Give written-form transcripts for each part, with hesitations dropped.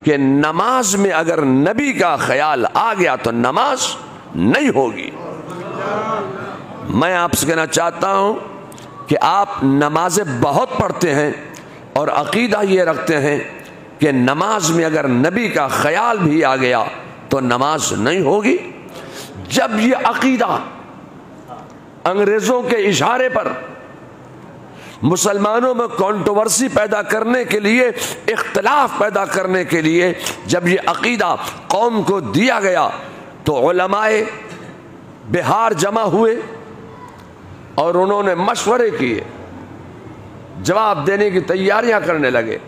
कि नमाज में अगर नबी का ख्याल आ गया तो नमाज नहीं होगी। मैं आपसे कहना चाहता हूं कि आप नमाजें बहुत पढ़ते हैं और अकीदा ये रखते हैं कि नमाज में अगर नबी का ख्याल भी आ गया तो नमाज नहीं होगी। जब ये अकीदा अंग्रेजों के इशारे पर मुसलमानों में कंट्रोवर्सी पैदा करने के लिए, इख्तिलाफ पैदा करने के लिए जब ये अकीदा कौम को दिया गया तो उलमाए बिहार जमा हुए और उन्होंने मशवरे किए, जवाब देने की तैयारियां करने लगे।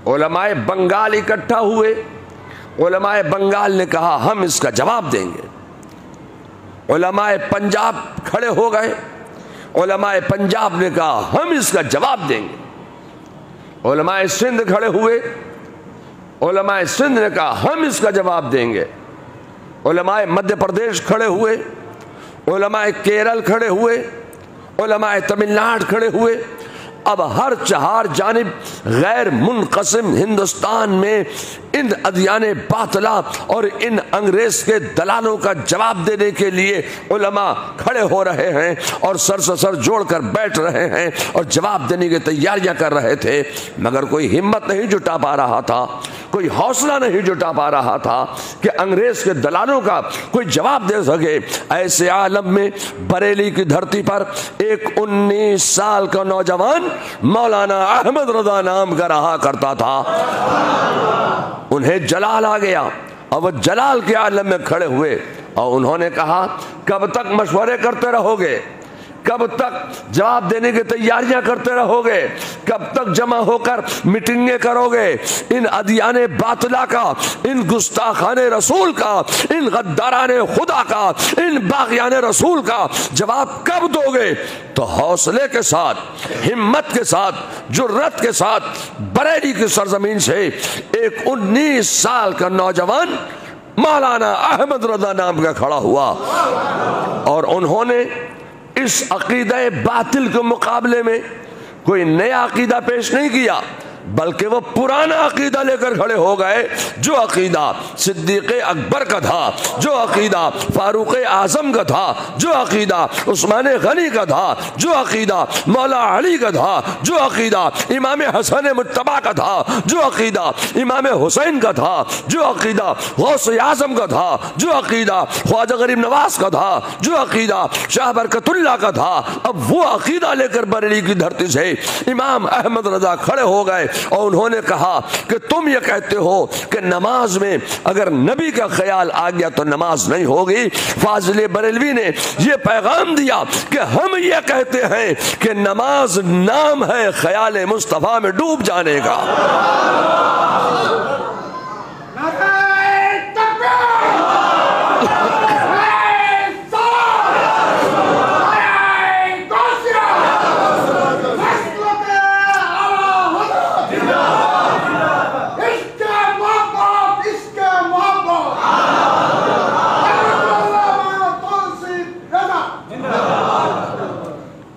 उलमाए बंगाल इकट्ठा हुए, उलमाए बंगाल ने कहा हम इसका जवाब देंगे। उलमाए पंजाब खड़े हो गए, उलमाए पंजाब ने कहा हम इसका जवाब देंगे। उलमाए सिंध खड़े हुए, उलमाए सिंध ने कहा हम इसका जवाब देंगे। उलमाए मध्य प्रदेश खड़े हुए, उलमाए केरल खड़े हुए, उलमाए तमिलनाडु खड़े हुए। अब हर चार जानिब गैर मुनक़सिम हिंदुस्तान में इन अदियाने बातिला और इन अंग्रेज के दलालों का जवाब देने के लिए उलमा खड़े हो रहे हैं और सर से सर जोड़कर बैठ रहे हैं और जवाब देने की तैयारियां कर रहे थे, मगर कोई हिम्मत नहीं जुटा पा रहा था, कोई हौसला नहीं जुटा पा रहा था कि अंग्रेज के दलालों का कोई जवाब दे सके। ऐसे आलम में बरेली की धरती पर एक 19 साल का नौजवान मौलाना अहमद रजा नाम का रहा करता था। उन्हें जलाल आ गया और वह जलाल के आलम में खड़े हुए और उन्होंने कहा कब तक मशवरे करते रहोगे, कब तक जवाब देने की तैयारियां करते रहोगे, कब तक जमा होकर मीटिंगें करोगे? इन अदियाने बातिला का, इन गुस्ताखाने रसूल का, इन गद्दाराने खुदा का, इन बागियाने रसूल का जवाब कब दोगे? तो हौसले के साथ, हिम्मत के साथ, जुर्रत के साथ बरेली की सरजमीन से एक 19 साल का नौजवान मौलाना अहमद रजा नाम का खड़ा हुआ और उन्होंने इस अकीदा बातिल के मुकाबले में कोई नया अकीदा पेश नहीं किया, बल्कि वो पुराना अकीदा लेकर खड़े हो गए, जो अकीदा सिद्दीक़ अकबर का था, जो अकीदा फारूक आजम का था, जो अकीदा उस्मान गनी का था, जो अकीदा मौला अली का था, जो अकीदा इमाम हसन मुत्तबा का था, जो अकीदा इमाम हुसैन का था, जो अकीदा गौस आजम का था, जो अकीदा ख्वाजा गरीब नवाज का था, जो अकीदा शाह बरकतुल्लाह का था, अब वो अकीदा लेकर बरेली की धरती से इमाम अहमद रजा खड़े हो गए और उन्होंने कहा कि तुम ये कहते हो कि नमाज में अगर नबी का ख्याल आ गया तो नमाज नहीं होगी। फाजिल बरेलवी ने ये पैगाम दिया कि हम ये कहते हैं कि नमाज नाम है ख्याल मुस्तफा में डूब जाने का।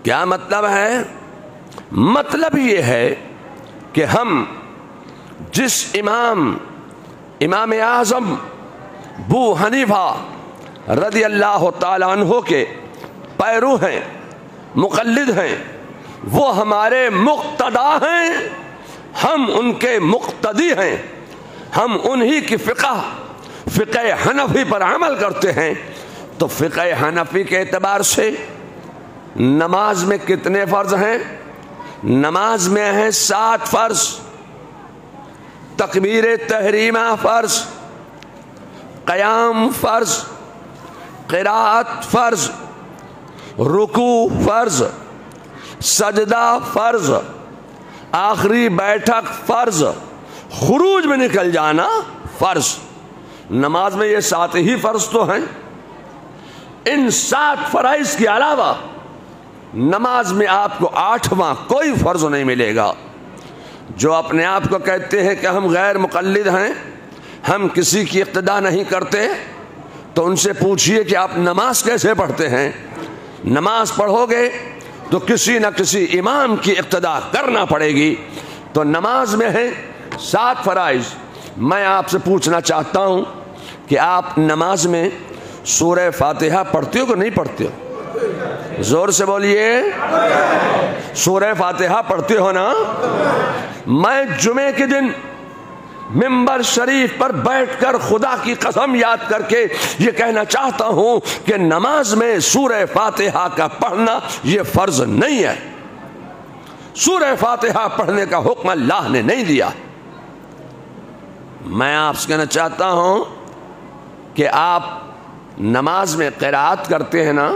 क्या मतलब है? मतलब ये है कि हम जिस इमाम आज़म अबू हनीफा रज़ी अल्लाह तआला अन्हु के पैरू हैं, मुक़ल्लिद हैं, वो हमारे मुक़्तदा हैं, हम उनके मुक़्तदी हैं, हम उन्हीं की फ़िक़्ह हनफ़ी पर अमल करते हैं। तो फ़िक़्ह हनफ़ी के एतबार से नमाज में कितने फ़र्ज हैं? नमाज में है 7 फ़र्ज। तकबीर तहरीमा फ़र्ज, क़याम फ़र्ज, क़िराअत फ़र्ज, रुकू फ़र्ज, सजदा फ़र्ज, आखिरी बैठक फ़र्ज, खुरूज में निकल जाना फ़र्ज। नमाज में ये 7 ही फ़र्ज तो हैं। इन 7 फ़राइज़ के अलावा नमाज में आपको 8वां कोई फ़र्ज नहीं मिलेगा। जो अपने आप को कहते हैं कि हम गैर मुक़ल्लिद हैं, हम किसी की इक़्तिदा नहीं करते, तो उनसे पूछिए कि आप नमाज कैसे पढ़ते हैं? नमाज पढ़ोगे तो किसी न किसी इमाम की इक़्तिदा करना पड़ेगी। तो नमाज में है 7 फ़राइज़, मैं आपसे पूछना चाहता हूं कि आप नमाज में सूरह फातिहा पढ़ते हो कि नहीं पढ़ते हो? जोर से बोलिए, सूरह फातिहा पढ़ते हो ना? मैं जुमे के दिन मिंबर शरीफ पर बैठकर खुदा की कसम याद करके ये कहना चाहता हूं कि नमाज में सूरह फातिहा का पढ़ना ये फर्ज नहीं है। सूरह फातिहा पढ़ने का हुक्म अल्लाह ने नहीं दिया। मैं आपसे कहना चाहता हूं कि आप नमाज में क़िराअत करते हैं ना,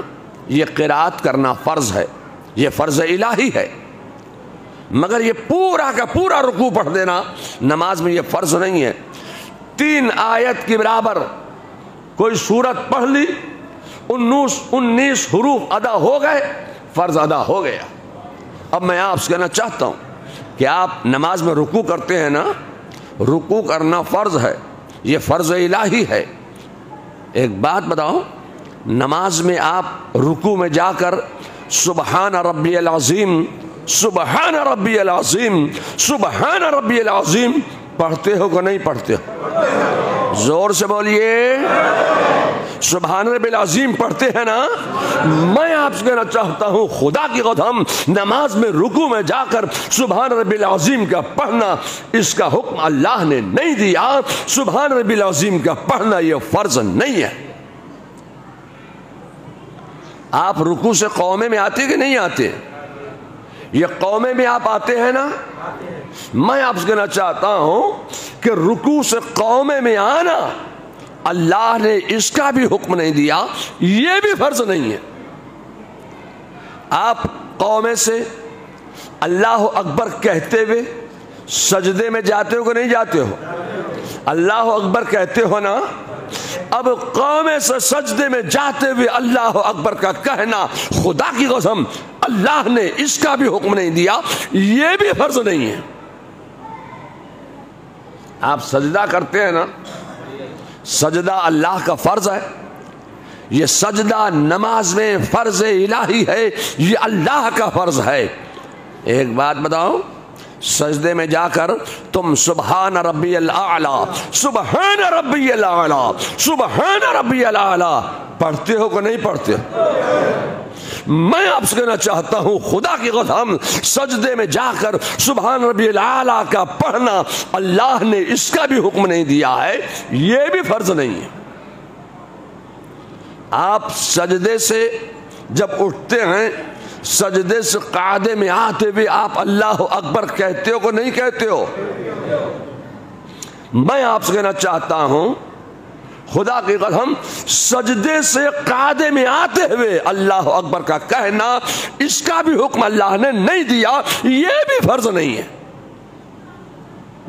ये क़िराअत करना फ़र्ज़ है, ये फ़र्ज़ इलाही है। मगर ये पूरा का पूरा रुकू पढ़ देना नमाज में ये फ़र्ज़ नहीं है। 3 आयत के बराबर कोई सूरत पढ़ ली, 19 हुरूफ अदा हो गए, फ़र्ज़ अदा हो गया। अब मैं आपसे कहना चाहता हूँ कि आप नमाज में रुकू करते हैं ना, रुकू करना फ़र्ज़ है, ये फ़र्ज़ इलाही है। एक बात बताओ, नमाज में आप रुकू में जाकर सुबहान रब्बियल अज़ीम, सुबहान रब्बियल अज़ीम, सुबहान रब्बियल अज़ीम पढ़ते हो कि नहीं पढ़ते हो? जोर से बोलिए, सुबहान रब्बिल अज़ीम पढ़ते हैं ना? मैं आपसे कहना चाहता हूं, खुदा की कसम, नमाज में रुकू में जाकर सुबहान रब्बिल अज़ीम का पढ़ना, इसका हुक्म अल्लाह ने नहीं दिया। सुबहान रब्बिल अज़ीम का पढ़ना यह फर्ज नहीं है। आप रुकू से कौमे में आते कि नहीं आते? ये कौमे में आप आते हैं ना? मैं आपसे कहना चाहता हूं कि रुकू से कौमे में आना अल्लाह ने इसका भी हुक्म नहीं दिया, ये भी फर्ज नहीं है। आप कौमे से अल्लाह अकबर कहते हुए सजदे में जाते हो कि नहीं जाते हो? अल्लाह अकबर कहते हो ना? अब कौमे से सजदे में जाते हुए अल्लाह अकबर का कहना, खुदा की कसम अल्लाह ने इसका भी हुक्म नहीं दिया, ये भी फर्ज नहीं है। आप सजदा करते हैं ना, सजदा अल्लाह का फर्ज है। ये सजदा नमाज में फर्ज इलाही है, ये अल्लाह का फर्ज है। एक बात बताओ, सजदे में जाकर तुम सुबहान रब्बियल आला, सुबहान रब्बियल आला, सुबहान रब्बियल आला पढ़ते हो कि नहीं पढ़ते? मैं आपसे कहना चाहता हूं, खुदा की कसम, सजदे में जाकर सुबहान रब्बियल आला का पढ़ना अल्लाह ने इसका भी हुक्म नहीं दिया है, ये भी फर्ज नहीं है। आप सजदे से जब उठते हैं, सजदे से कादे में आते हुए आप अल्लाह अकबर कहते हो को नहीं कहते हो? मैं आपसे कहना चाहता हूं, खुदा की कसम, सजदे से कादे में आते हुए अल्लाह अकबर का कहना, इसका भी हुक्म अल्लाह ने नहीं दिया, ये भी फर्ज नहीं है,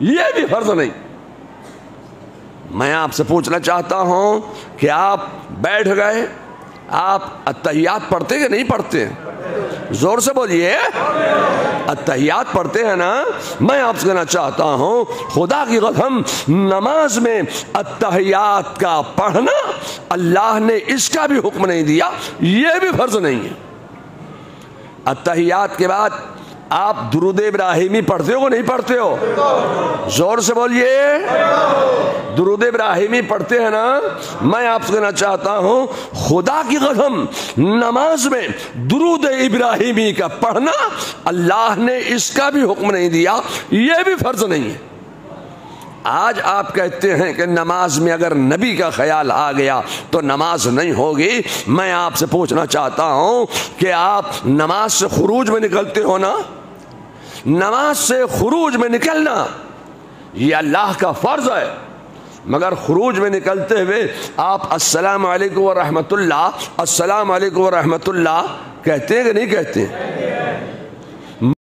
ये भी फर्ज नहीं। मैं आपसे पूछना चाहता हूं कि आप बैठ गए, आप अत्तहियात पढ़ते कि नहीं पढ़ते? जोर से बोलिए, अत्तहियात पढ़ते हैं ना? मैं आपसे कहना चाहता हूं, खुदा की कसम, नमाज में अत्तहियात का पढ़ना अल्लाह ने इसका भी हुक्म नहीं दिया, ये भी फर्ज नहीं है। अत्तहियात के बाद आप दुरूद इब्राहिमी पढ़ते हो कि नहीं पढ़ते हो? जोर से बोलिए, दुरूद इब्राहिमी पढ़ते हैं ना? मैं आपसे कहना चाहता हूं, खुदा की कसम, नमाज में दुरूद इब्राहिमी का पढ़ना अल्लाह ने इसका भी हुक्म नहीं दिया, ये भी फर्ज नहीं है। आज आप कहते हैं कि नमाज में अगर नबी का ख्याल आ गया तो नमाज नहीं होगी। मैं आपसे पूछना चाहता हूं कि आप नमाज से खुरूज में निकलते हो ना? नमाज से खुरूज में निकलना ये अल्लाह का फर्ज है, मगर खुरूज में निकलते हुए आप अस्सलाम वालेकुम व रहमतुल्लाह, अस्सलाम वालेकुम व रहमतुल्लाह कहते हैं कि नहीं कहते?